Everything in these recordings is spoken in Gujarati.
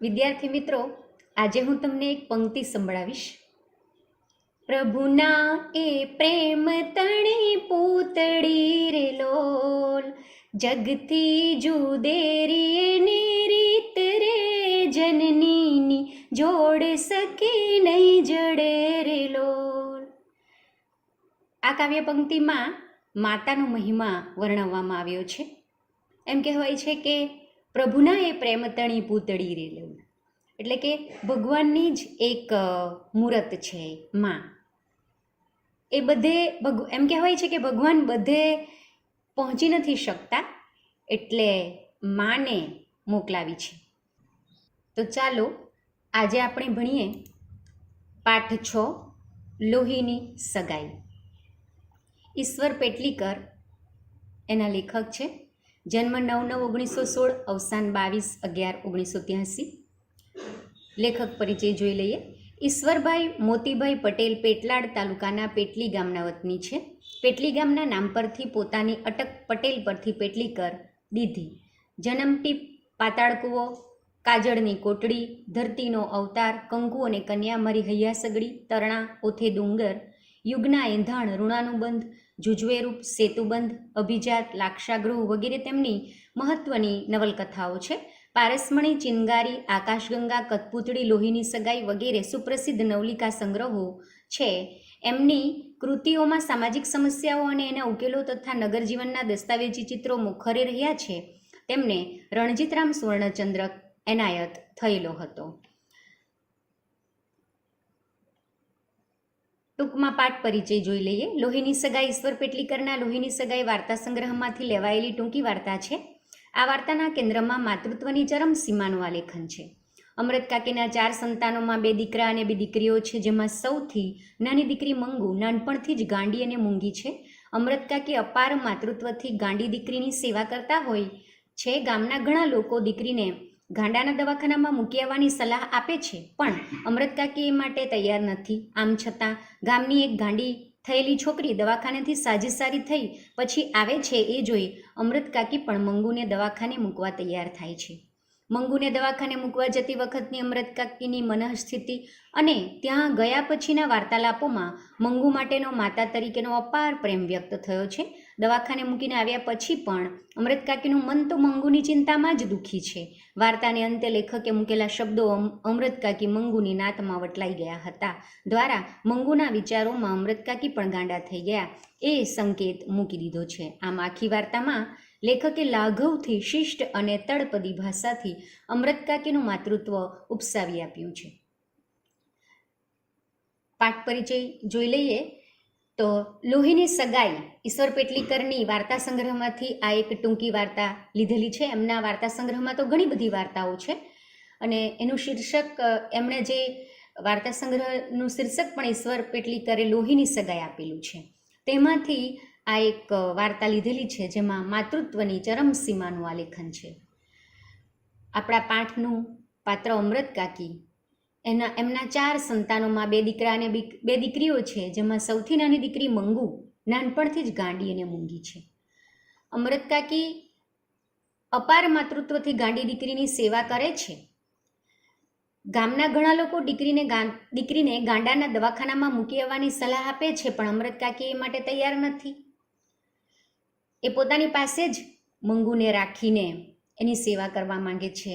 વિદ્યાર્થી મિત્રો, આજે હું તમને એક પંક્તિ સંભળાવીશ. પ્રભુના એ પ્રેમ તણી પૂતળી રે લોલ, જગથી જુદેરી એની રીત રે, જનનીની જોડ સકી નહીં જડે રે લોલ. આ કાવ્ય પંક્તિમાં માતાનો મહિમા વર્ણવવામાં આવ્યો છે. એમ કહેવાય છે કે પ્રભુના એ પ્રેમ તણી પૂતળી રે લોલ, એટલે કે ભગવાનની જ એક મૂરત છે માં. એ બધે એમ કહેવાય છે કે ભગવાન બધે પહોંચી નથી શકતા, એટલે માને મોકલાવી છે. તો ચાલો આજે આપણે ભણીએ પાઠ 6, લોહીની સગાઈ. ઈશ્વર પેટલીકર એના લેખક છે. જન્મ 9/9/1916, અવસાન 22/11/1983. લેખક પરિચય જોઈ લઈએ. ઈશ્વરભાઈ મોતીભાઈ પટેલ પેટલાડ તાલુકાના પેટલી ગામના વતની છે. પેટલી ગામના નામ પરથી પોતાની અટક પટેલ પરથી પેટલીકર દીધી. જન્મટી પાતાળ કૂવો, કાજળની કોટડી, ધરતીનો અવતાર, કંકુ અને કન્યા મારી હૈયા સગડી, તરણા ઓથે ડુંગર, યુગના એંધાણ, ઋણાનુબંધ, જુજવેરૂપ, સેતુબંધ, અભિજાત, લાક્ષાગૃહ વગેરે તેમની મહત્વની નવલકથાઓ છે. પારસમણી, ચિનગારી, આકાશગંગા, કઠપૂતળી, લોહીની સગાઈ વગેરે સુપ્રસિદ્ધ નવલિકા સંગ્રહો છે. એમની કૃતિઓમાં સામાજિક સમસ્યાઓ અને એના ઉકેલો તથા નગરજીવનના દસ્તાવેજી ચિત્રો મુખરે રહ્યા છે. તેમને રણજીતરામ સુવર્ણચંદ્રક એનાયત થયેલો હતો. ટૂંકમાં પાઠ પરિચય જોઈ લઈએ. લોહીની સગાઈ ઈશ્વર પેટલીકરના લોહીની સગાઈ વાર્તા સંગ્રહમાંથી લેવાયેલી ટૂંકી વાર્તા છે. આ વાર્તાના કેન્દ્રમાં માતૃત્વની ચરમસીમાનું આલેખન છે. અમૃત કાકીના 4 સંતાનોમાં 2 દીકરા અને 2 દીકરીઓ છે, જેમાં સૌથી નાની દીકરી મંગુ નાનપણથી જ ગાંડી અને મૂંગી છે. અમૃત કાકી અપાર માતૃત્વથી ગાંડી દીકરીની સેવા કરતા હોય છે. ગામના ઘણા લોકો દીકરીને ગાંડાના દવાખાનામાં મૂકી આવવાની સલાહ આપે છે, પણ અમૃત કાકી એ માટે તૈયાર નથી. આમ છતાં ગામની એક ગાંડી થયેલી છોકરી દવાખાનેથી સાજી સારી થઈ પછી આવે છે એ જોઈ અમૃત કાકી પણ મંગુને દવાખાને મૂકવા તૈયાર થાય છે. મંગુને દવાખાને મૂકવા જતી વખતની અમૃત કાકીની મનઃસ્થિતિ અને ત્યાં ગયા પછીના વાર્તાલાપોમાં મંગુ માટેનો માતા તરીકેનો અપાર પ્રેમ વ્યક્ત થયો છે. દવાખાને મૂકીને આવ્યા પછી પણ અમૃત કાકીનું મન તો મંગુની ચિંતામાં જ દુઃખી છે. વાર્તાને અંતે લેખકે મૂકેલા શબ્દો અમૃત કાકી મંગુની નાતમાં વટલાઈ ગયા હતા દ્વારા મંગુના વિચારોમાં અમૃત કાકી પણ ગાંડા થઈ ગયા એ સંકેત મૂકી દીધો છે. આમ આખી વાર્તામાં લેખકે લાઘવથી શિષ્ટ અને તળપદી ભાષાથી અમૃત કાકીનું માતૃત્વ ઉપસાવી આપ્યું છે. પાઠ પરિચય જોઈ લઈએ તો લોહીની સગાઈ ઈશ્વર પેટલીકરની વાર્તા સંગ્રહમાંથી આ એક ટૂંકી વાર્તા લીધેલી છે. એમના વાર્તા સંગ્રહમાં તો ઘણી બધી વાર્તાઓ છે અને એનું શીર્ષક એમણે જે વાર્તા સંગ્રહનું શીર્ષક પણ ઈશ્વર પેટલીકરે લોહીની સગાઈ આપેલું છે. તેમાંથી આ એક વાર્તા લીધેલી છે, જેમાં માતૃત્વની ચરમસીમાનું આલેખન છે. આપણા પાઠનું પાત્ર અમૃત કાકી એમના 4 સંતાનોમાં 2 દીકરા અને 2 દીકરીઓ છે, જેમાં સૌથી નાની દીકરી મંગુ નાનપણથી જ ગાંડી અને મૂંગી છે. અમૃત કાકી અપાર માતૃત્વથી ગાંડી દીકરીની સેવા કરે છે. ગામના ઘણા લોકો દીકરીને ગાંડાના દવાખાનામાં મૂકી આવવાની સલાહ આપે છે, પણ અમૃત કાકી એ માટે તૈયાર નથી. એ પોતાની પાસે જ મંગુને રાખીને એની સેવા કરવા માંગે છે.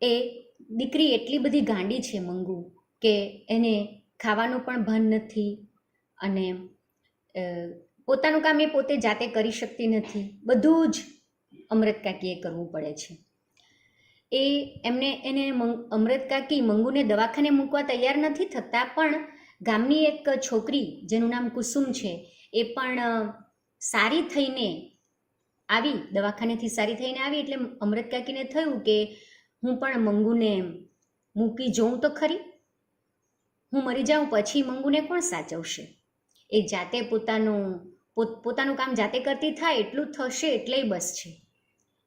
એ દીકરી એટલી બધી ગાંડી છે મંગુ કે એને ખાવાનું પણ ભાન નથી અને પોતાનું કામ એ પોતે જાતે કરી શકતી નથી. બધું જ અમૃત કાકીએ કરવું પડે છે. એને અમૃત કાકી મંગુને દવાખાને મૂકવા તૈયાર નથી થતા, પણ ગામની એક છોકરી જેનું નામ કુસુમ છે એ પણ સારી થઈને આવી, દવાખાનેથી સારી થઈને આવી. એટલે અમૃત કાકીને થયું કે હું પણ મંગુને મૂકી જોઉં તો ખરી. હું મરી જાઉં પછી મંગુને કોણ સાચવશે? એ જાતે પોતાનું કામ જાતે કરતી થાય એટલું થશે એટલેય બસ છે.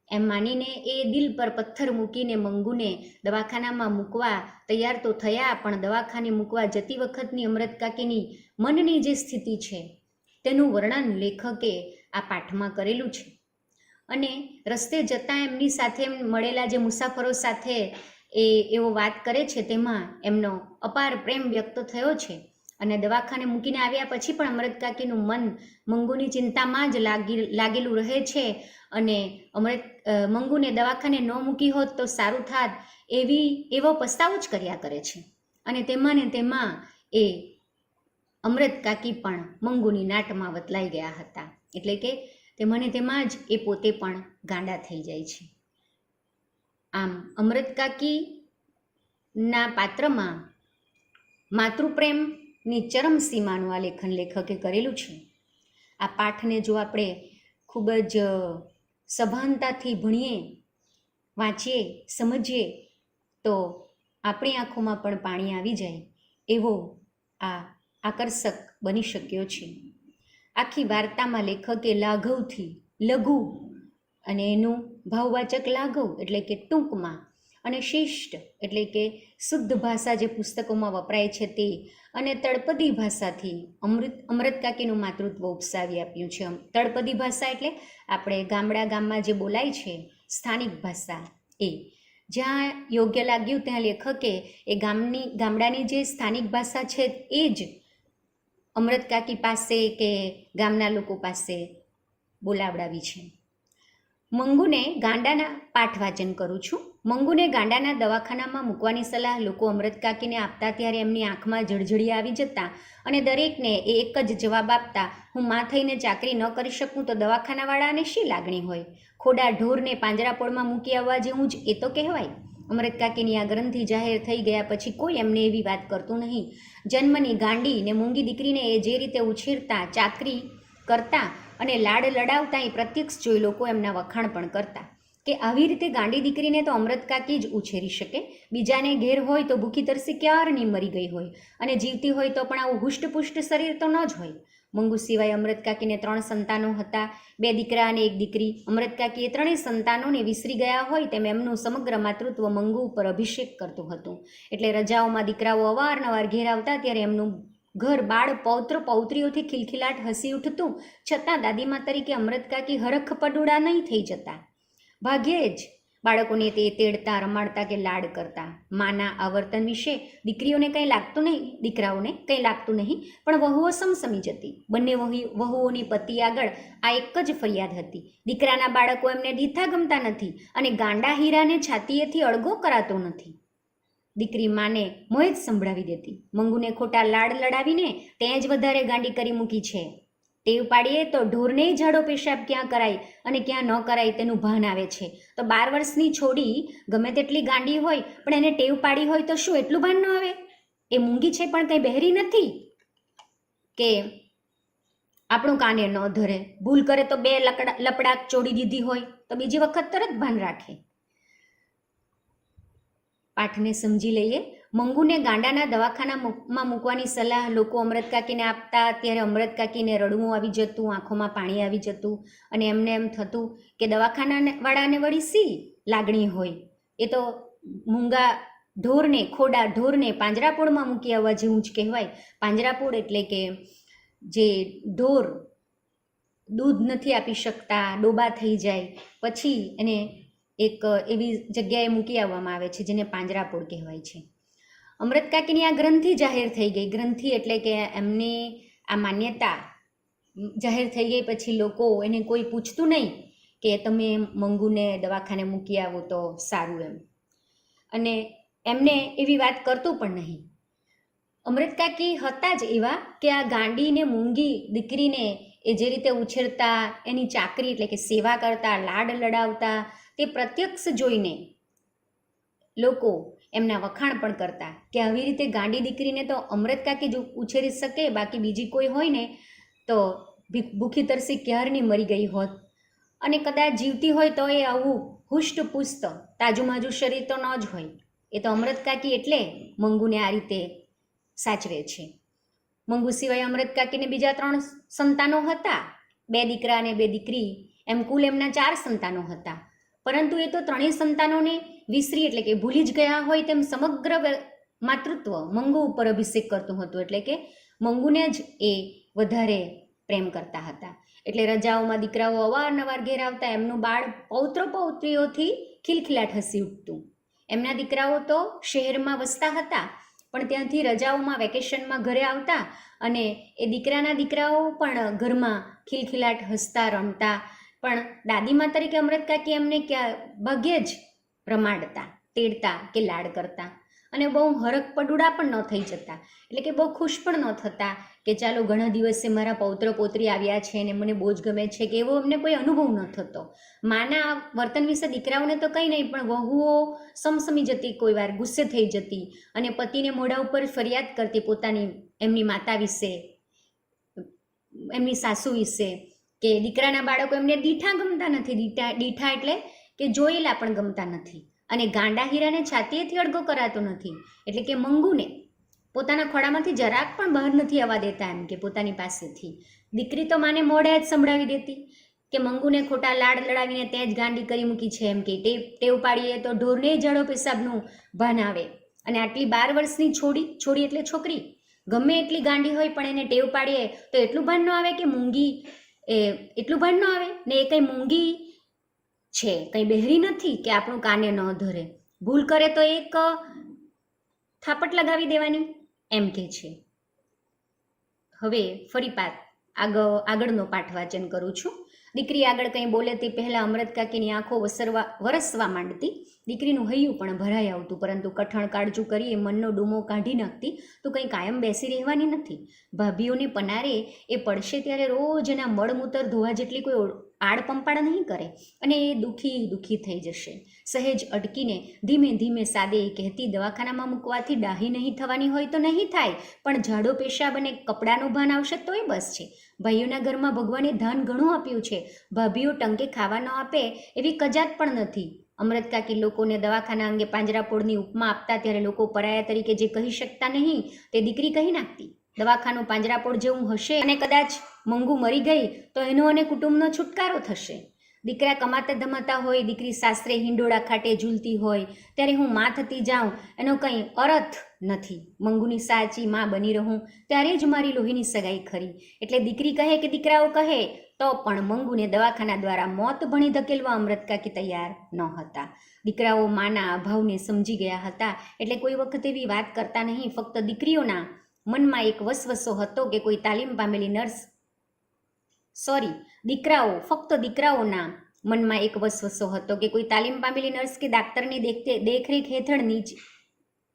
એમ માનીને એ દિલ પર પથ્થર મૂકીને મંગુને દવાખાનામાં મૂકવા તૈયાર તો થયા, પણ દવાખાને મૂકવા જતી વખતની અમૃત કાકીની મનની જે સ્થિતિ છે તેનું વર્ણન લેખકે આ પાઠમાં કરેલું છે. અને રસ્તે જતાં એમની સાથે મળેલા જે મુસાફરો સાથે એવો વાત કરે છે, તેમાં એમનો અપાર પ્રેમ વ્યક્ત થયો છે. અને દવાખાને મૂકીને આવ્યા પછી પણ અમૃત કાકીનું મન મંગુની ચિંતામાં જ લાગેલું રહે છે. અને મંગુને દવાખાને ન મૂકી હોત તો સારું થાત એવો પસ્તાવો જ કર્યા કરે છે. અને તેમાં ને તેમાં એ અમૃત કાકી પણ મંગુની નાટમાં વતલાઈ ગયા હતા. એટલે કે તેમાં ને તેમાં જ એ પોતે પણ ગાંડા થઈ જાય છે. આમ અમૃત કાકીના પાત્રમાં માતૃપ્રેમની ચરમ સીમાનું આ લેખકે કરેલું છે. આ પાઠને જો આપણે ખૂબ જ સભાનતાથી ભણીએ, વાંચીએ, સમજીએ તો આપણી આંખોમાં પણ પાણી આવી જાય એવો આ આકર્ષક બની શક્યો છે. આખી વાર્તામાં લેખકે લાઘવથી લઘુ અને એનું ભાવવાચક લાઘવ એટલે કે ટૂંકમાં અને શિષ્ટ એટલે કે શુદ્ધ ભાષા જે પુસ્તકોમાં વપરાય છે તે અને તળપદી ભાષાથી અમૃત કાકીનું માતૃત્વ ઉપસાવી આપ્યું છે. તળપદી ભાષા એટલે આપણે ગામમાં જે બોલાય છે સ્થાનિક ભાષા, એ જ્યાં યોગ્ય લાગ્યું ત્યાં લેખકે એ ગામડાની જે સ્થાનિક ભાષા છે એ જ અમૃત કાકી પાસે કે ગામના લોકો પાસે બોલાવડાવી છે. મંગુને ગાંડાના પાઠ વાંચન કરું છું. મંગુને ગાંડાના દવાખાનામાં મૂકવાની સલાહ લોકો અમૃત કાકીને આપતા ત્યારે એમની આંખમાં જળજળી આવી જતા અને દરેકને એ એક જ જવાબ આપતા, હું માં થઈને ચાકરી ન કરી શકું તો દવાખાનાવાળાને શી લાગણી હોય? ખોડા ઢોરને પાંજરાપોળમાં મૂકી આવવા જેવું જ એ તો કહેવાય. અમૃત કાકીની આ ગ્રંથિ જાહેર થઈ ગયા પછી કોઈ એમને એવી વાત કરતું નહીં. જન્મની ગાંડી ને મૂંગી દીકરીને એ જે રીતે ઉછેરતા, ચાકરી કરતા અને લાડ લડાવતા એ પ્રત્યક્ષ જોઈ લોકો એમના વખાણ પણ કરતા કે આવી રીતે ગાંડી દીકરીને તો અમૃત કાકી જ ઉછેરી શકે. બીજાને ઘેર હોય તો ભૂખી તરસી ક્યારની મરી ગઈ હોય અને જીવતી હોય તો પણ આવું હુષ્ટપુષ્ટ શરીર તો ન જ હોય. મંગુ સિવાય અમૃત કાકીને 3 સંતાનો હતા, 2 દીકરા અને 1 દીકરી. અમૃત કાકીએ 3 સંતાનોને વિસરી ગયા હોય તેમ એમનું સમગ્ર માતૃત્વ મંગુ ઉપર અભિષેક કરતું હતું. એટલે રજાઓમાં દીકરાઓ અવારનવાર ઘેર આવતા ત્યારે એમનું ઘર બાળ પૌત્ર પૌત્રીઓથી ખિલખિલાટ હસી ઉઠતું. છતાં દાદીમા તરીકે અમૃત કાકી હરખ પડુડા નહીં થઈ જતા. ભાગ્યે જ બાળકોને તે તેડતા, રમાડતા કે લાડ કરતા. માના આવર્તન વિશે દીકરીઓને કંઈ લાગતું નહીં, દીકરાઓને કંઈ લાગતું નહીં, પણ વહુઓ સમસમી જતી. બંને વહુઓની પતિ આગળ આ એક જ ફરિયાદ હતી, દીકરાના બાળકો એમને ઢીથા ગમતા નથી અને ગાંડા હીરાને છાતીએથી અળગો કરાતો નથી. દીકરી માને મોં જ સંભળાવી દેતી, મંગુને ખોટા લાડ લડાવીને તે જ વધારે ગાંડી કરી મૂકી છે. ટેવ પાડીએ તો ઢોરને ઝાડો પેશાબ ક્યાં કરાય અને ક્યાં ન કરાય તેનું ભાન આવે છે. તો 12 વર્ષની છોડી ગમે તેટલી ગાંડી હોય પણ એને ટેવ પાડી હોય તો શું એટલું ભાન ન આવે? એ મૂંગી છે પણ કંઈ બહેરી નથી કે આપણું કાને ન ધરે. ભૂલ કરે તો 2 લપડાક ચોડી દીધી હોય તો બીજી વખત તરત ભાન રાખે. પાઠને સમજી લઈએ. મંગુને ગાંડાના દવાખાનામાં મૂકવાની સલાહ લોકો અમૃત કાકીને આપતા ત્યારે અમૃત કાકીને રડવું આવી જતું, આંખોમાં પાણી આવી જતું અને એમને એમ થતું કે દવાખાનાવાળાને વળી સી લાગણી હોય? એ તો મૂંગા ઢોરને, ખોડા ઢોરને પાંજરાપોળમાં મૂકી આવવા જેવું જ કહેવાય. પાંજરાપોળ એટલે કે જે ઢોર દૂધ નથી આપી શકતા, ડોબા થઈ જાય, પછી એને એક એવી જગ્યાએ મૂકી આવવામાં આવે છે જેને પાંજરાપોળ કહેવાય છે. અમૃત કાકીની આ ગ્રંથિ જાહેર થઈ ગઈ. ગ્રંથિ એટલે કે એમની આ માન્યતા જાહેર થઈ ગઈ પછી લોકો એને કોઈ પૂછતું નહીં કે તમે મંગુને દવાખાને મૂકી આવો તો સારું એમ, અને એમને એવી વાત કરતું પણ નહીં. અમૃત કાકી હતા જ એવા કે આ ગાંડીને મૂંગી દીકરીને એ જે રીતે ઉછેરતા, એની ચાકરી એટલે કે સેવા કરતા, લાડ લડાવતા, તે પ્રત્યક્ષ જોઈને લોકો એમના વખાણ પણ કરતા કે આવી રીતે ગાંડી દીકરીને તો અમૃત કાકી જ ઉછેરી શકે, બાકી બીજી કોઈ હોય ને તો ભૂખી તરસી ક્યારની મરી ગઈ હોત, અને કદાચ જીવતી હોય તો એ આવું હુષ્ટપુષ્ટ તાજુમાજુ શરીર તો ન જ હોય. એ તો અમૃત કાકી એટલે મંગુને આ રીતે સાચવે છે. મંગુ સિવાય અમૃત કાકીને બીજા 3 સંતાનો હતા, 2 દીકરા અને 2 દીકરી, એમ કુલ એમના 4 સંતાનો હતા. પરંતુ એ તો 3 સંતાનોને વિસરી એટલે કે ભૂલી જ ગયા હોય તેમ સમગ્ર માતૃત્વ મંગુ ઉપર અભિષેક કરતું હતું. એટલે કે મંગુને જ એ વધારે પ્રેમ કરતા હતા. એટલે રજાઓમાં દીકરાઓ અવારનવાર ઘેર આવતા, એમનું બાળ પૌત્ર પૌત્રીઓથી ખિલખિલાટ હસી ઉઠતું. એમના દીકરાઓ તો શહેરમાં વસતા હતા, પણ ત્યાંથી રજાઓમાં વેકેશનમાં ઘરે આવતા અને એ દીકરાના દીકરાઓ પણ ઘરમાં ખિલખિલાટ હસતા રમતા. પણ દાદીમા તરીકે અમૃત કાકી એમને ભાગ્યે જ રમાડતા, તેડતા કે લાડ કરતા, અને બહુ હરખ પડુડા પણ ન થઈ જતા, એટલે કે બહુ ખુશ પણ ન થતા કે ચાલો ઘણા દિવસે મારા પૌત્ર પૌત્રી આવ્યા છે ને મને બહુ જ ગમે છે, કે એવો એમને કોઈ અનુભવ ન થતો. માના વર્તન વિશે દીકરાઓને તો કંઈ નહીં, પણ વહુઓ સમસમી જતી, કોઈ વાર ગુસ્સે થઈ જતી અને પતિને મોઢા ઉપર ફરિયાદ કરતી પોતાની એમની માતા વિશે, એમની સાસુ વિશે, કે દીકરાના બાળકો એમને દીઠા ગમતા નથી. દીઠા એટલે કે જોયેલા પણ ગમતા નથી, અને ગાંડા હીરાને છાતીએથી અડગો કરાતો નથી, એટલે કે મંગુને પોતાના ખોળામાંથી જરાક પણ બહાર નથી આવવા દેતા, એમ કે પોતાની પાસેથી. દીકરી તો માને મોઢે જ સંભળાવી દેતી કે મંગુને ખોટા લાડ લડાવીને ત્યાં જ ગાંડી કરી મૂકી છે, એમ કે ટેવ પાડીએ તો ઢોરને ઝાડો પેશાબનું ભાન આવે. અને આટલી 12 વર્ષની છોડી એટલે છોકરી ગમે એટલી ગાંડી હોય પણ એને ટેવ પાડીએ તો એટલું ભાન ન આવે કે મૂંગી, એટલું ભાન ન આવે ને એ કંઈ મૂંગી છે, કંઈ બહેરી નથી કે આપણું કાને ન ધરે. ભૂલ કરે તો એક થાપટ લગાવી દેવાની, એમ કે છે. હવે ફરી આગળનો પાઠ વાંચન કરું છું. દીકરી આગળ કંઈ બોલે તે પહેલાં અમૃત કાકીની આંખો વરસવા માંડતી. દીકરીનું હૈયું પણ ભરાઈ આવતું, પરંતુ કઠણ કાળજું કરી એ મનનો ડૂમો કાઢી નાખતી. તો કંઈ કાયમ બેસી રહેવાની નથી. ભાભીઓને પનારે એ પડશે ત્યારે રોજ એના મળમૂતર ધોવા જેટલી કોઈ આડ પંપાળ નહીં કરે, અને એ દુઃખી થઈ જશે. સહેજ અટકીને ધીમે ધીમે સાદે એ કહેતી, દવાખાનામાં મૂકવાથી ડાહી નહીં થવાની હોય તો નહીં થાય, પણ ઝાડો પેશાબ અને કપડાનું ભાન આવશે તોય બસ છે. ભાઈઓના ઘરમાં ભગવાને ધાન ઘણું આપ્યું છે, ભાભીઓ ટંકે ખાવા ન આપે એવી કજાત પણ નથી. અમૃત કાકી લોકોને દવાખાના અંગે પાંજરાપોળની ઉપમા આપતા ત્યારે લોકો પરાયા તરીકે જે કહી શકતા નહીં તે દીકરી કહી નાખતી. દવાખાનું પાંજરાપોળ જેવું હશે અને કદાચ મંગુ મરી ગઈ તો એનો અને કુટુંબનો છુટકારો થશે. દીકરા કમાતા ધમાતા હોય, દીકરી સાસરે હિંડોળા ખાટે ઝૂલતી હોય ત્યારે હું માં થતી જાઉં એનો કંઈ અર્થ નથી. મંગુની સાચી માં બની રહું ત્યારે જ મારી લોહીની સગાઈ ખરી. એટલે દીકરી કહે કે દીકરાઓ કહે તો પણ મંગુને દવાખાના દ્વારા મોત ભણી ધકેલવા અમૃત કાકી તૈયાર ન હતા. દીકરાઓ માના અભાવને સમજી ગયા હતા, એટલે કોઈ વખત એવી વાત કરતા નહીં. ફક્ત દીકરીઓના મનમાં એક વસવસો હતો કે કોઈ તાલીમ પામેલી દીકરાઓના મનમાં એક વસવસો હતો કે કોઈ તાલીમ પામેલી નર્સ કે ડાક્ટરની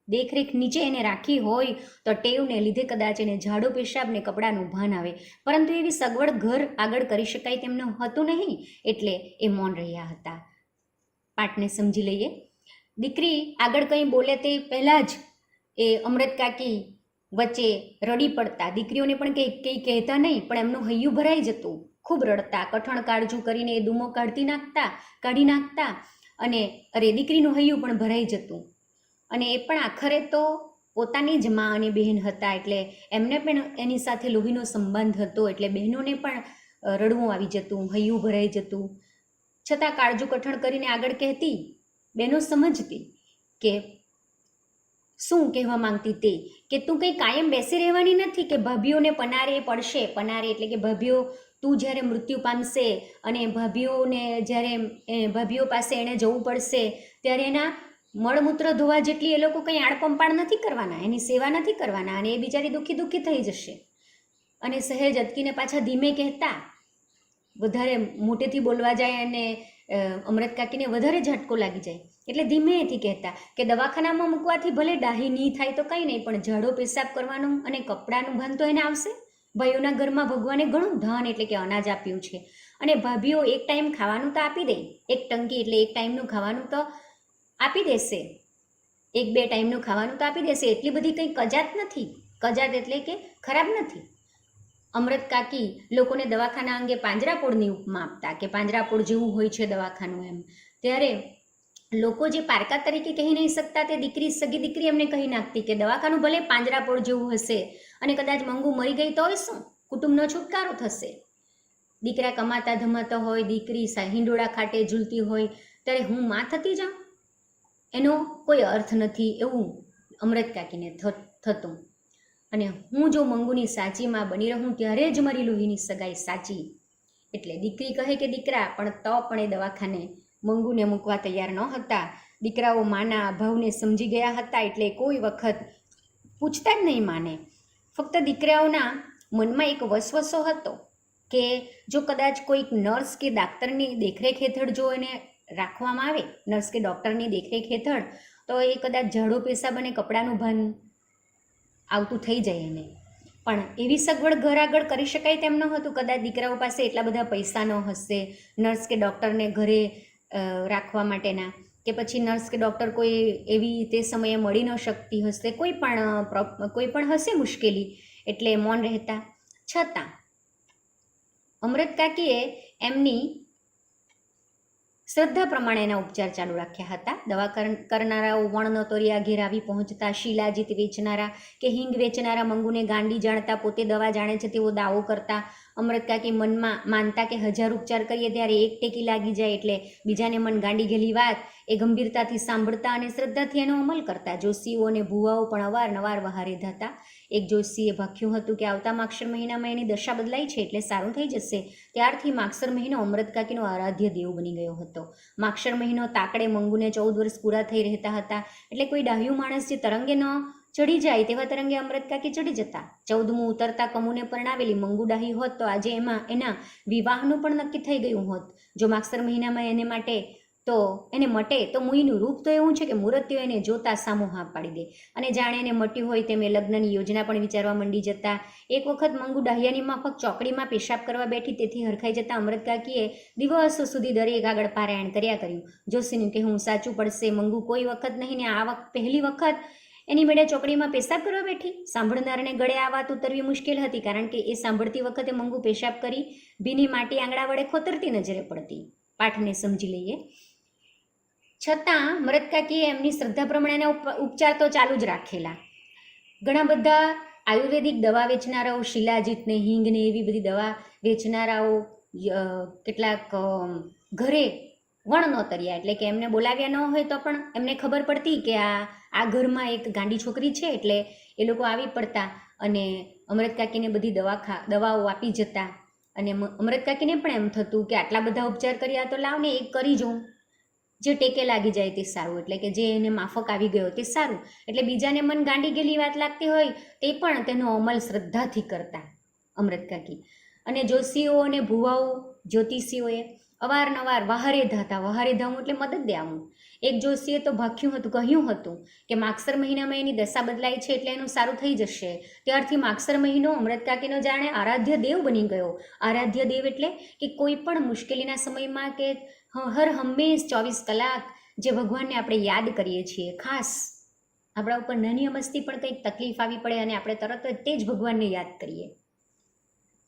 દેખરેખ નીચે એને રાખી હોય તો ટેવને લીધે કદાચ એને ઝાડો પેશાબને કપડાનું ભાન આવે, પરંતુ એવી સગવડ ઘર આગળ કરી શકાય તેમનું હતું નહીં, એટલે એ મૌન રહ્યા હતા. પાઠને સમજી લઈએ. દીકરી આગળ કંઈ બોલે તે પહેલાં જ એ અમૃત કાકી વચ્ચે રડી પડતા. દીકરીઓને પણ કંઈ કહેતા નહીં, પણ એમનું હૈયું ભરાઈ જતું. ખૂબ રડતા, કઠણ કાળજું કરીને એ ડૂમો કાઢી નાખતા, અને દીકરીનું હૈયું પણ ભરાઈ જતું. અને એ પણ આખરે તો પોતાની જ મા અને બહેન હતા, એટલે એમને પણ એની સાથે લોહીનો સંબંધ હતો, એટલે બહેનોને પણ રડવું આવી જતું, હૈયું ભરાઈ જતું. છતાં કાળજું કઠણ કરીને આગળ કહેતી. બહેનો સમજતી કે શું કહેવા માંગતી તે, કે તું કંઈ કાયમ બેસી રહેવાની નથી, કે ભાભીઓને પનારે પડશે. પનારે એટલે કે ભાભીઓ, તું જ્યારે મૃત્યુ પામશે અને ભાભીઓ પાસે એણે જવું પડશે ત્યારે એના મળમૂત્ર ધોવા જેટલી એ લોકો કંઈ આડપંપાળ નથી કરવાના, એની સેવા નથી કરવાના, અને એ બિચારી દુઃખી થઈ જશે. અને સહેજ અટકીને પાછા ધીમે કહેતા. વધારે મોટેથી બોલવા જાય અને અમૃત કાકીને વધારે ઝટકો લાગી જાય, એટલે ધીમેથી કહેતા કે દવાખાનામાં મૂકવાથી ભલે ડાહી નહીં થાય તો કંઈ નહીં, પણ ઝાડો પેશાબ કરવાનું અને કપડાનું ભાન તો એને આવશે. ભાઈઓના ઘરમાં ભગવાને ઘણું ધાન એટલે કે અનાજ આપ્યું છે, અને ભાભીઓ એક ટાઈમ ખાવાનું તો આપી દે, એક ટંકી એટલે એક ટાઈમનું ખાવાનું તો આપી દેશે, 1-2 ટાઈમનું ખાવાનું તો આપી દેશે. એટલી બધી કંઈ કજાત નથી. કજાત એટલે કે ખરાબ નથી. અમૃત કાકી લોકોને દવાખાના અંગે પાંજરાપોળની ઉપમા આપતા કે પાંજરાપોળ જેવું હોય છે દવાખાનું, એમ. ત્યારે લોકો જે પારકા તરીકે કહી નહીં શકતા તે સગી દીકરી એમને કહી નાખતી કે દવાખાનું ભલે પાંજરાપોળ જેવું હશે અને કદાચ મંગુ મરી ગઈ તોય શું, કુટુંબનો છુટકારો થશે. દીકરા કમાતા ધમાતા હોય, દીકરી હિંડોળા ખાટે ઝૂલતી હોય ત્યારે હું માં થતી જાઉં એનો કોઈ અર્થ નથી, એવું અમૃત કાકીને થતું. અને હું જો મંગુની સાચી માં બની રહું ત્યારે જ મારી લોહીની સગાઈ સાચી. એટલે દીકરી કહે કે દીકરા, પણ તો પણ એ દવાખાને મંગુને મૂકવા તૈયાર ન હતા. દીકરાઓ માના અભાવને સમજી ગયા હતા, એટલે કોઈ વખત પૂછતા જ નહીં માને. ફક્ત દીકરાઓના મનમાં એક વસવસો હતો કે જો કદાચ કોઈક નર્સ કે ડાક્ટરની દેખરેખ હેઠળ જો એને રાખવામાં આવે, નર્સ કે ડૉક્ટરની દેખરેખ હેઠળ, તો એ કદાચ ઝાડો પેશાબ અને કપડાનું ભાન આવતું થઈ જાય એને. પણ એવી સગવડ ઘર આગળ કરી શકાય તેમ ન હતું. કદાચ દીકરાઓ પાસે એટલા બધા પૈસા ન હશે નર્સ કે ડૉક્ટરને ઘરે રાખવા માટેના, કે પછી નર્સ કે ડૉક્ટર કોઈ એવી તે સમયે મળી ન શકતી હશે, કોઈ પણ હશે મુશ્કેલી, એટલે મૌન રહેતા. છતાં અમૃત કાકીએ એમની શ્રદ્ધા પ્રમાણે એના ઉપચાર ચાલુ રાખ્યા હતા. દવા કરનારાઓ વણનતોરિયા ઘેર આવી પહોંચતા. શિલાજીત વેચનારા કે હિંગ વેચનારા મંગુને ગાંડી જાણતા, પોતે દવા જાણે છે તેવો દાવો કરતા. અમૃત કાકી મનમાં માનતા કે 1000 ઉપચાર કરીએ ત્યારે એક ટેકી લાગી જાય, એટલે બીજાને મન ગાંડી ગયેલી વાત એ ગંભીરતાથી સાંભળતા અને શ્રદ્ધાથી એનો અમલ કરતા. જોશીઓ અને ભુવાઓ પણ અવારનવાર વહારે થતા. એક જોશીએ ભાખ્યું હતું કે આવતા માગશર મહિનામાં એની દશા બદલાઈ છે એટલે સારું થઈ જશે. ત્યારથી માગશર મહિનો અમૃત કાકીનો આરાધ્ય દેવ બની ગયો હતો. માગશર મહિનો તાકડે મંગુને 14 વર્ષ પૂરા થઈ રહેતા હતા, એટલે કોઈ ડાહ્યું માણસ જે તરંગે ન ચડી જાય તેવા તરંગે અમૃત કાકી ચડી જતા. 14મું ઉતરતા કમુને પરણાવેલી મંગુ ડાહી હોત તો આજે એના વિવાહનું પણ નક્કી થઈ ગયું હોત. જો માગશર મહિનામાં એને મટે તો મુઈનું રૂપ તો એવું છે કે મૂર્તિઓ એને જોતા સામો હા પાડી દે, અને જાણે એને મટ્યું હોય તેમ એ લગ્નની યોજના પણ વિચારવા મંડી જતા. એક વખત મંગુ ડાહિયાની માફક ચોકડીમાં પેશાબ કરવા બેઠી, તેથી હરખાઈ જતા અમૃત કાકીએ દિવસો સુધી દરેક આગળ પારાયણ કર્યા કર્યું. જોશીનું કે હું સાચું પડશે, મંગુ કોઈ વખત નહીં ને આ પહેલી વખત એની મેળે ચોકડીમાં પેશાબ કરવા બેઠી. સાંભળનારને ગળે આ વાત ઉતરવી મુશ્કેલ હતી, કારણ કે એ સાંભળતી વખતે મંગુ પેશાબ કરી ભીની માટી આંગળા વડે ખોતરતી નજરે પડતી. પાઠને સમજી લઈએ. છતાં અમૃત કાકીએ એમની શ્રદ્ધા પ્રમાણેના ઉપચાર તો ચાલુ જ રાખેલા. ઘણા બધા આયુર્વેદિક દવા વેચનારાઓ, શિલાજીતને હિંગને એવી બધી દવા વેચનારાઓ કેટલાક ઘરે વણનોતરિયા, એટલે કે એમને બોલાવ્યા ન હોય તો પણ એમને ખબર પડતી કે આ ઘરમાં એક ગાંડી છોકરી છે, એટલે એ લોકો આવી પડતા અને અમૃત કાકીને બધી દવાઓ આપી જતા. અને અમૃત કાકીને પણ એમ થતું કે આટલા બધા ઉપચાર કર્યા તો લાવને એક કરી જોઉં, જે ટેકે લાગી જાય તે સારું, એટલે કે જે એને માફક આવી ગયો તે સારું. એટલે બીજાને મન ગાંડી ગયેલી વાત લાગતી હોય તે પણ તેનો અમલ શ્રદ્ધાથી કરતા અમૃત કાકી. અને જોશીઓ અને ભુવાઓ, જ્યોતિષીઓએ અવારનવાર વહારે ધાવું એટલે મદદ દેવું. એક જોશીએ તો કહ્યું હતું કે માગશર મહિનામાં એની દશા બદલાય છે એટલે એનું સારું થઈ જશે. ત્યારથી માગશર મહિનો અમૃત કાકીનો જાણે આરાધ્ય દેવ બની ગયો. આરાધ્ય દેવ એટલે કે કોઈ પણ મુશ્કેલીના સમયમાં કે હર હંમેશ 24 કલાક જે ભગવાનને આપણે યાદ કરીએ છીએ. ખાસ આપણા ઉપર નાની અમસ્તી પણ કંઈક તકલીફ આવી પડે અને આપણે તરત જ તે જ ભગવાનને યાદ કરીએ.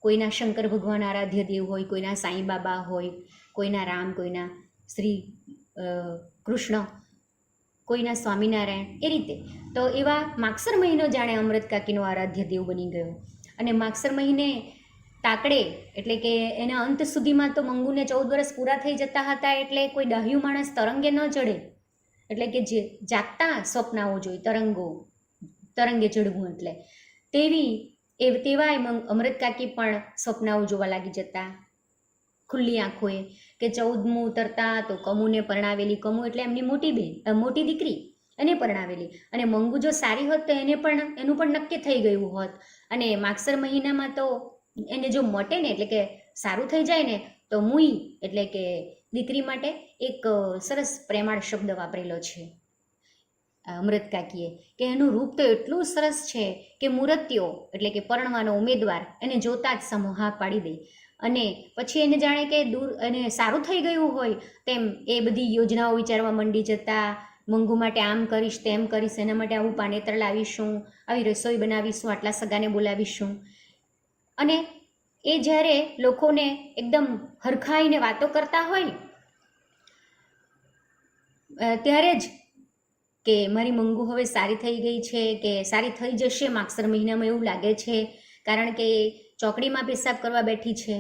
કોઈના શંકર ભગવાન આરાધ્ય દેવ હોય, કોઈના સાંઈ બાબા હોય, કોઈના રામ, કોઈના શ્રી કૃષ્ણ, કોઈના સ્વામિનારાયણ, એ રીતે. તો એવા માગશર મહિનો જાણે અમૃત કાકીનો આરાધ્ય દેવ બની ગયો. અને માગશર મહિને તાકડે, એટલે કે એના અંત સુધીમાં તો મંગુને 14 વર્ષ પૂરા થઈ જતા હતા, એટલે કોઈ ડાહ્યું માણસ તરંગે ન ચડે, એટલે કે જે જાગતા સ્વપ્નાઓ જોઈ તરંગે ચડવું, એટલે તેવાય અમૃત કાકી પણ સ્વપ્નાઓ જોવા લાગી જતા ખુલ્લી આંખોએ. કે 14મું ઉતરતા તો કમુને પરણાવેલી, કમુ એટલે એમની મોટી દીકરી, એને પરણાવેલી. અને મંગુ જો સારી હોત તો એનું પણ નક્કી થઈ ગયું હોત. અને માગશર મહિનામાં તો એને જો મટે ને, એટલે કે સારું થઈ જાય ને, તો મુઈ એટલે કે દીકરી માટે એક સરસ પ્રેમાળ શબ્દ વાપરેલો છે અમૃત કાકીએ, કે એનું રૂપ તો એટલું સરસ છે કે મૂર્તિઓ એટલે કે પરણવાનો ઉમેદવાર એને જોતા જ સમૂહ હા પાડી દે. અને પછી એને જાણે કે દૂર અને સારું થઈ ગયું હોય તેમ એ બધી યોજનાઓ વિચારવા મંડી જતા. મંગુ માટે આમ કરીશ, તેમ કરીશ, એના માટે આવું પાનેતર લાવીશું, આવી રસોઈ બનાવીશું, આટલા સગાને બોલાવીશું. અને એ જ્યારે લોકોને એકદમ હરખાઈને વાતો કરતા હોય ત્યારે જ કે મારી મંગુ હવે સારી થઈ ગઈ છે, કે સારી થઈ જશે માગશર મહિનામાં એવું લાગે છે, કારણ કે ચોકડીમાં પેશાબ કરવા બેઠી છે.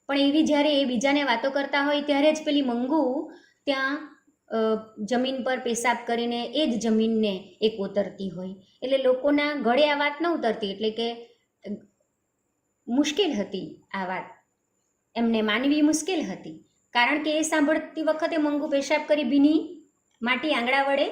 પણ એવી જ્યારે એ બીજાને વાતો કરતા હોય ત્યારે જ પેલી મંગુ ત્યાં જમીન પર પેશાબ કરીને એ જ જમીનને એક ઉતરતી હોય. એટલે લોકોના ગળે આ વાત ન ઉતરતી, એટલે કે મુશ્કેલ હતી આ વાત. એમને માનવી મુશ્કેલ હતી, કારણ કે એ સાંભળતી વખતે મંગુ પેશાબ કરી ભીની માટી આંગળા વડે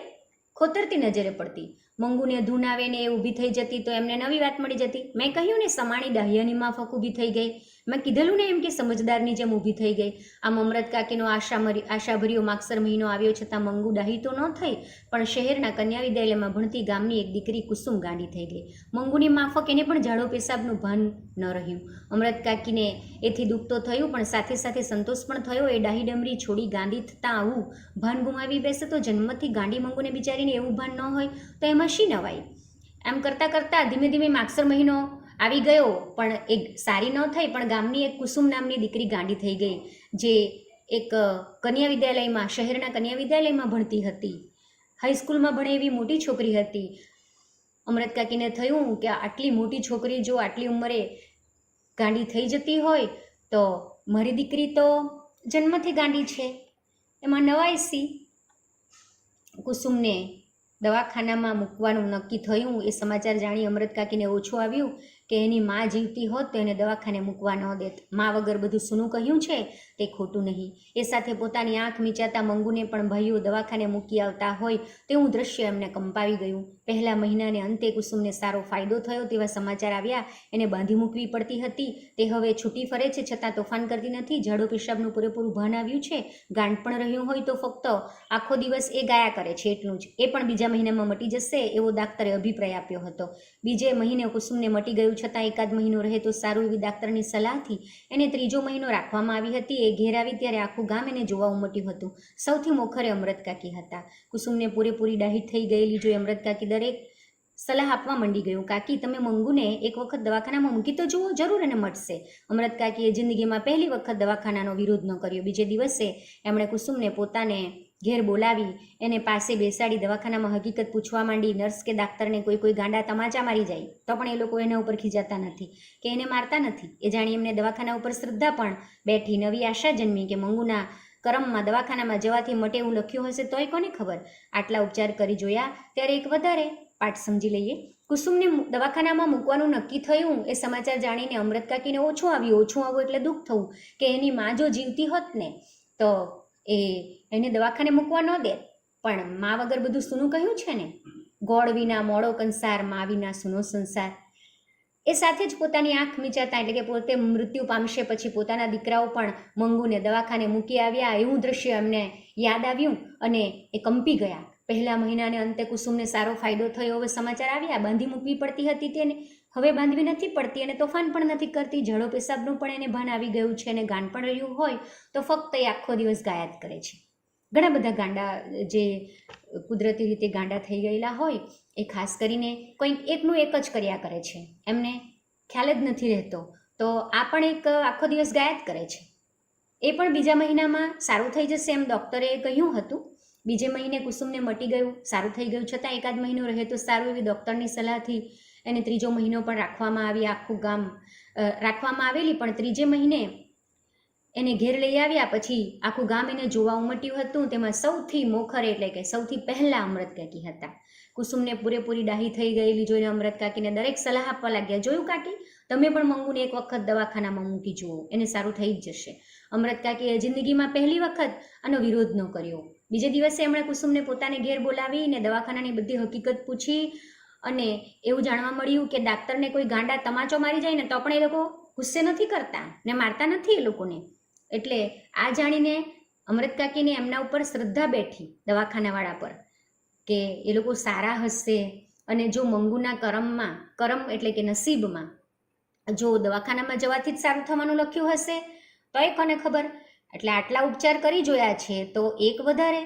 ખોતરતી નજરે પડતી. મંગુને ધૂન આવે ને એ ઊભી થઈ જતી તો એમને નવી વાત મળી જતી. મેં કહ્યું ને સમાણી ડાહ્યાની માફક ઊભી થઈ ગઈ. મેં કીધેલું ને એમ કે સમજદારની જેમ ઊભી થઈ ગઈ. આમ અમરત કાકીનો આશાભર્યો માગસર મહિનો આવ્યો છતાં મંગુ ડાહી તો ન થઈ, પણ શહેરના કન્યા વિદ્યાલયમાં ભણતી ગામની એક દીકરી કુસુમ ગાંડી થઈ ગઈ. મંગુની માફક એને પણ ઝાડો પેશાબનું ભાન ન રહ્યું. અમરત કાકીને એથી દુઃખ તો થયું, પણ સાથે સાથે સંતોષ પણ થયો. એ ડાહી ડમરી છોડી ગાંડી થતાં આવું ભાન ગુમાવી બેસે તો જન્મથી ગાંડી મંગુને બિચારીને એવું ભાન ન હોય તો એમાં શી નવાઈ. એમ કરતાં કરતાં ધીમે ધીમે માગસર મહિનો આવી ગયો, પણ એક સારી ન થઈ, પણ ગામની એક કુસુમ નામની દીકરી ગાંડી થઈ ગઈ, જે એક કન્યા વિદ્યાલયમાં, શહેરના કન્યા વિદ્યાલયમાં ભણતી હતી. હાઈસ્કૂલમાં ભણે એવી મોટી છોકરી હતી. અમરત કાકીને થયું કે આટલી મોટી છોકરી જો આટલી ઉંમરે ગાંડી થઈ જતી હોય તો મારી દીકરી તો જન્મથી ગાંડી છે, એમાં નવાઈ સી. કુસુમને દવાખાનામાં મૂકવાનું નક્કી થયું. એ સમાચાર જાણી અમરત કાકીને ઓછું આવ્યું કે એની મા જીવતી હોત તો એને દવાખાને મૂકવા ન દેત. મા વગર બધું સૂનું કહ્યું છે તે ખોટું નહીં. એ સાથે પોતાની આંખ મીચાતા મંગુને પણ ભાઈઓ દવાખાને મૂકી આવતા હોય તેવું દ્રશ્ય એમને કંપાવી ગયું. પહેલા મહિનાને અંતે કુસુમને સારો ફાયદો થયો તેવા સમાચાર આવ્યા. એને બાંધી મૂકવી પડતી હતી. તે હવે છૂટી ફરે છે છતાં તોફાન કરતી નથી. ઝાડો પેશાબનું પૂરેપૂરું ભાન આવ્યું છે. ગાંઠ પણ રહ્યું હોય તો ફક્ત આખો દિવસ એ ગાયા કરે છે એટલું જ. એ પણ બીજા મહિનામાં મટી જશે એવો ડાક્ટરે અભિપ્રાય આપ્યો હતો. બીજે મહિને કુસુમને મટી ગયું, છતાં એકાદ મહિનો રહે તો સારું એવી ડાક્ટરની સલાહથી એને ત્રીજો મહિનો રાખવામાં આવી હતી. એ ઘેર આવી ત્યારે આખું ગામ એને જોવા ઉમટ્યું હતું. સૌથી મોખરે અમરત કાકી હતા. કુસુમને પૂરેપૂરી ડાહી થઈ ગયેલી જોઈ અમરત કાકી દરેક સલાહ આપવા માંડી ગયું. કાકી તમે મંગુને એક વખત દવાખાનામાં મૂકી તો જુઓ, જરૂર એને મટશે. અમરત કાકીએ જિંદગીમાં પહેલી વખત દવાખાનાનો વિરોધ ન કર્યો. બીજે દિવસે એમણે કુસુમને પોતાને ઘેર બોલાવી એને પાસે બેસાડી દવાખાનામાં હકીકત પૂછવા માંડી. નર્સ કે ડાક્ટરને કોઈ ગાંડા તમાચા મારી જાય તો પણ એ લોકો એના ઉપર ખીજાતા નથી કે એને મારતા નથી. એ જાણી એમને દવાખાના ઉપર શ્રદ્ધા પણ બેઠી. નવી આશા જન્મી કે મંગુના કરમમાં દવાખાનામાં જવાથી મટે એવું લખ્યું હશે તોય કોને ખબર. આટલા ઉપચાર કરી જોયા ત્યારે એક વધારે પાઠ સમજી લઈએ. કુસુમને દવાખાનામાં મૂકવાનું નક્કી થયું એ સમાચાર જાણીને અમરત કાકીને ઓછું આવ્યું એટલે દુઃખ થવું કે એની મા જો જીવતી હોત ને તો એને દવાખાને મૂકવા ન દે. પણ મા વગર બધું સૂનું કહ્યું છે ને, ગોળ વિના મોડો કંસાર, મા વિના સૂનો સંસાર. એ સાથે જ પોતાની આંખ મીચાતા એટલે કે પોતે મૃત્યુ પામશે પછી પોતાના દીકરાઓ પણ મંગુને દવાખાને મૂકી આવ્યા એવું દ્રશ્ય એમને યાદ આવ્યું અને એ કંપી ગયા. પહેલા મહિનાને અંતે કુસુમને સારો ફાયદો થયો. હવે સમાચાર આવ્યા બાંધી મૂકવી પડતી હતી તેને હવે બાંધવી નથી પડતી અને તોફાન પણ નથી કરતી. ઝાડો પેશાબનું પણ એને ભાન આવી ગયું છે અને ગાંઠ પણ રહ્યું હોય તો ફક્ત એ આખો દિવસ ગાયા જ કરે છે. ઘણા બધા ગાંડા જે કુદરતી રીતે ગાંડા થઈ ગયેલા હોય એ ખાસ કરીને કંઈક એકનું એક જ કર્યા કરે છે, એમને ખ્યાલ જ નથી રહેતો. તો આ પણ એક આખો દિવસ ગાયા જ કરે છે. એ પણ બીજા મહિનામાં સારું થઈ જશે એમ ડૉક્ટરે કહ્યું હતું. બીજે મહિને કુસુમને મટી ગયું, સારું થઈ ગયું, છતાં એકાદ મહિનો રહે તો સારું એવી ડૉક્ટરની સલાહથી એને ત્રીજો મહિનો પણ રાખવામાં આવી. આખું ગામ રાખવામાં આવેલી, પણ ત્રીજે મહિને એને ઘેર લઈ આવ્યા પછી આખું ગામ એને જોવા ઉમટ્યું હતું. તેમાં સૌથી મોખરે એટલે કે સૌથી પહેલાં અમરત કાકી હતા. કુસુમને પૂરેપૂરી ડાહી થઈ ગયેલી જોઈને અમરત કાકીને દરેક સલાહ આપવા લાગ્યા. જોયું કાકી, તમે પણ મંગુને એક વખત દવાખાનામાં મૂકી જુઓ, એને સારું થઈ જ જશે. અમરત કાકીએ જિંદગીમાં પહેલી વખત આનો વિરોધ ન કર્યો. બીજે દિવસે એમણે કુસુમને પોતાને ઘેર બોલાવીને દવાખાનાની બધી હકીકત પૂછી અને એવું જાણવા મળ્યું કે ડાક્ટરને કોઈ ગાંડા તમાચો મારી જાય ને તો પણ એ લોકો ગુસ્સે નથી કરતા ને મારતા નથી એ લોકોને. એટલે આ જાણીને અમરત કાકીને એમના ઉપર શ્રદ્ધા બેઠી દવાખાનાવાળા પર કે એ લોકો સારા હશે અને જો મંગુના કરમ એટલે કે નસીબમાં જો દવાખાનામાં જવાથી જ સારું થવાનું લખ્યું હશે તો એ કોને ખબર. એટલે આટલા ઉપચાર કરી જોયા છે તો એક વધારે.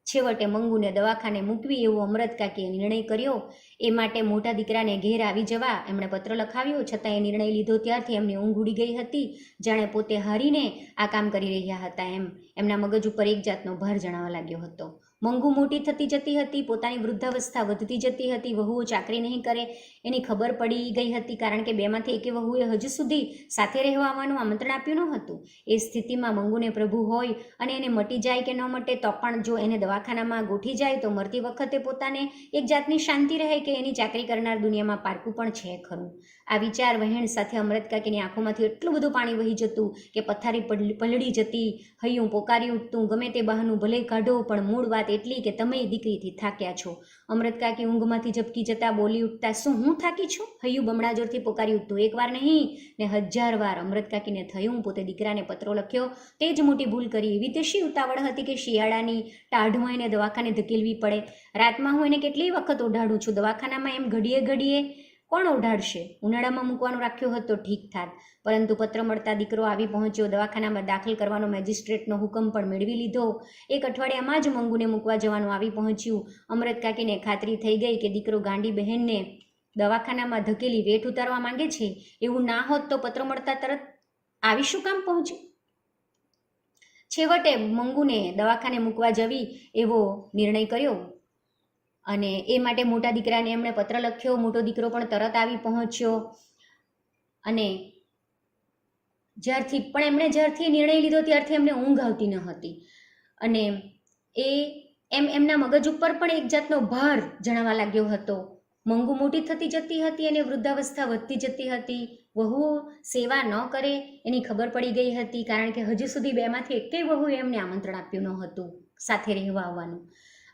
છેવટે મંગુને દવાખાને મૂકવી એવો અમરત કાકીએ નિર્ણય કર્યો. એ માટે મોટા દીકરાને ઘેર આવી જવા એમણે પત્ર લખાવ્યો. છતાં એ નિર્ણય લીધો ત્યારથી એમની ઊંઘ ઉડી ગઈ હતી. જાણે પોતે હારીને આ કામ કરી રહ્યા હતા એમ એમના મગજ ઉપર એક જાતનો ભાર જણાવવા લાગ્યો હતો. મંગુ મોટી થતી જતી હતી, પોતાની વૃદ્ધાવસ્થા વધતી જતી હતી, વહુઓ ચાકરી નહીં કરે એની ખબર પડી ગઈ હતી, કારણ કે બેમાંથી એકે વહુએ હજુ સુધી સાથે રહેવા આવવાનું આમંત્રણ આપ્યું ન હતું. એ સ્થિતિમાં મંગુને પ્રભુ હોય અને એને મટી જાય કે ન મટે તો પણ જો એને દવાખાનામાં ગોઠી જાય તો મરતી વખતે પોતાને એક જાતની શાંતિ રહે કે એની ચાકરી કરનાર દુનિયામાં પારકું પણ છે ખરું. આ વિચાર વહેણ સાથે અમૃત કાકીની આંખોમાંથી એટલું બધું પાણી વહી જતું કે પથારી પલળી જતી, હૈયું પોકારી ઉઠતું, ગમે તે બહાનું ભલે કાઢો પણ મૂળ વાત એટલી કે તમે દીકરીથી થાક્યા છો. અમૃત કાકી ઊંઘમાંથી ઝબકી જતા બોલી ઉઠતા, શું હું થાકી છું? હૈયું બમણા જોરથી પોકારી ઉઠતું. એકવાર નહીં ને 1000 વાર અમૃત કાકીને થયું પોતે દીકરાને પત્રો લખ્યો તે જ મોટી ભૂલ કરી. એવી તે શી ઉતાવળ હતી કે શિયાળાની ટાઢમાં એને દવાખાને ધકેલવી પડે? રાતમાં હું એને કેટલી વખત ઓઢાડું છું દવાખાનામાં, એમ ઘડીએ ઘડીએ કોણ ઓઢાડશે? ઉનાળામાં મૂકવાનું રાખ્યો હોત તો ઠીક થાત, પરંતુ પત્ર મળતા દીકરો આવી પહોંચ્યો. દવાખાનામાં દાખલ કરવાનો મેજિસ્ટ્રેટનો હુકમ પણ મેળવી લીધો. એક અઠવાડિયામાં જ મંગુને મૂકવા જવાનું આવી પહોંચ્યું. અમૃત કાકીને ખાતરી થઈ ગઈ કે દીકરો ગાંડી બહેનને દવાખાનામાં ધકેલી વેઠ ઉતારવા માંગે છે. એવું ના હોત તો પત્ર મળતા તરત આવી શું કામ પહોંચે? છેવટે મંગુને દવાખાને મૂકવા જવી એવો નિર્ણય કર્યો અને એ માટે મોટા દીકરાને એમણે પત્ર લખ્યો. મોટો દીકરો પણ તરત આવી પહોંચ્યો અને જ્યારથી નિર્ણય લીધો ત્યારથી એમને ઊંઘ આવતી ન હતી અને એમના મગજ ઉપર પણ એક જાતનો ભાર જણાવા લાગ્યો હતો. મંગુ મોટી થતી જતી હતી અને વૃદ્ધાવસ્થા વધતી જતી હતી. વહુઓ સેવા ન કરે એની ખબર પડી ગઈ હતી, કારણ કે હજુ સુધી બેમાંથી એકેય વહુએ એમને આમંત્રણ આપ્યું ન હતું સાથે રહેવા આવવાનું.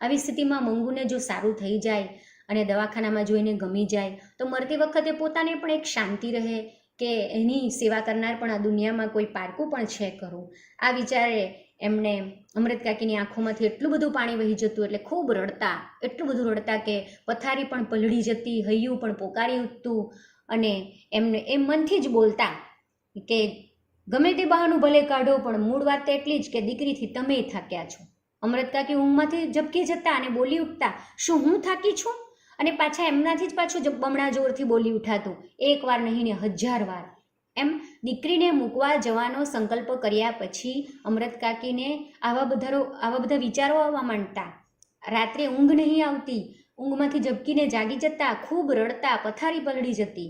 આવી સ્થિતિમાં મંગુને જો સારું થઈ જાય અને દવાખાનામાં જોઈને ગમી જાય તો મરતી વખતે પોતાને પણ એક શાંતિ રહે કે એની સેવા કરનાર પણ આ દુનિયામાં કોઈ પારકું પણ છે ખરું. આ વિચારે એમને અમૃત કાકીની આંખોમાંથી એટલું બધું પાણી વહી જતું એટલે ખૂબ રડતા, એટલું બધું રડતા કે પથારી પણ પલળી જતી, હૈયું પણ પોકારી ઉઠતું અને એમને એ મનથી જ બોલતા કે ગમે તે બહાનું ભલે કાઢો પણ મૂળ વાત એટલી જ કે દીકરીથી તમે થાક્યા છો. અમૃત કાકી ઊંઘમાંથી ઝબકી જતા અને બોલી ઉઠતા, શું હું થાકી છું? અને પાછા એમનાથી જ પાછું બમણા જોરથી બોલી ઉઠાતું. એકવાર નહીં ને 1000 વાર. એમ દીકરીને મૂકવા જવાનો સંકલ્પ કર્યા પછી અમૃત કાકીને આવા બધા વિચારો આવવા માંડતા. રાત્રે ઊંઘ નહીં આવતી, ઊંઘમાંથી ઝબકીને જાગી જતા, ખૂબ રડતા, પથારી પલળી જતી.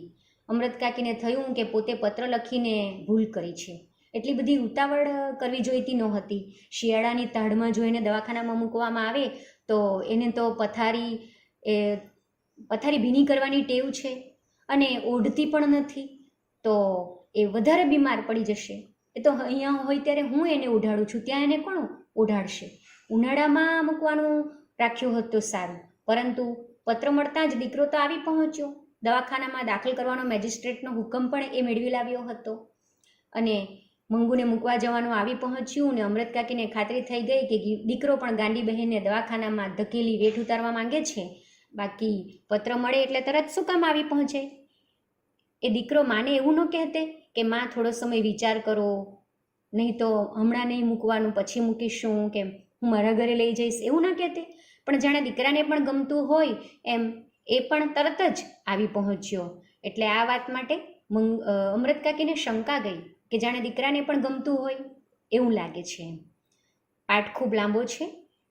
અમૃત કાકીને થયું કે પોતે પત્ર લખીને ભૂલ કરી છે. એટલી બધી ઉતાવળ કરવી જોઈતી નહોતી. શિયાળાની તાઢમાં જોઈને દવાખાનામાં મૂકવામાં આવે તો એને તો પથારી ભીની કરવાની ટેવ છે અને ઓઢતી પણ નથી, તો એ વધારે બીમાર પડી જશે. એ તો અહીંયા હોય ત્યારે હું એને ઓઢાડું છું, ત્યાં એને કોણ ઓઢાડશે? ઉનાળામાં મૂકવાનું રાખ્યું હોત તો સારું, પરંતુ પત્ર મળતાં જ દીકરો તો આવી પહોંચ્યો. દવાખાનામાં દાખલ કરવાનો મેજિસ્ટ્રેટનો હુકમ પણ એ મેળવી લાવ્યો હતો અને મંગુને મૂકવા જવાનું આવી પહોંચ્યું. ને અમૃત કાકીને ખાતરી થઈ ગઈ કે દીકરો પણ ગાંડી બહેનને દવાખાનામાં ધકેલી વેઠ ઉતારવા માંગે છે. બાકી પત્ર મળે એટલે તરત શું કામ આવી પહોંચે? એ દીકરો માને એવું ન કહેતે કે માં થોડો સમય વિચાર કરો, નહીં તો હમણાં નહીં મૂકવાનું, પછી મૂકીશું, કે હું મારા ઘરે લઈ જઈશ, એવું ના કહેતે. પણ જાણે દીકરાને પણ ગમતું હોય એમ એ પણ તરત જ આવી પહોંચ્યો. એટલે આ વાત માટે અમૃત કાકીને શંકા ગઈ કે જાણે દીકરાને પણ ગમતું હોય એવું લાગે છે. પાઠ ખૂબ લાંબો છે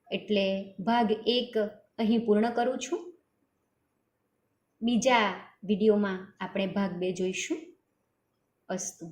એટલે ભાગ 1 અહીં પૂર્ણ કરું છું. બીજા વિડીયોમાં આપણે ભાગ 2 જોઈશું. અસ્તુ.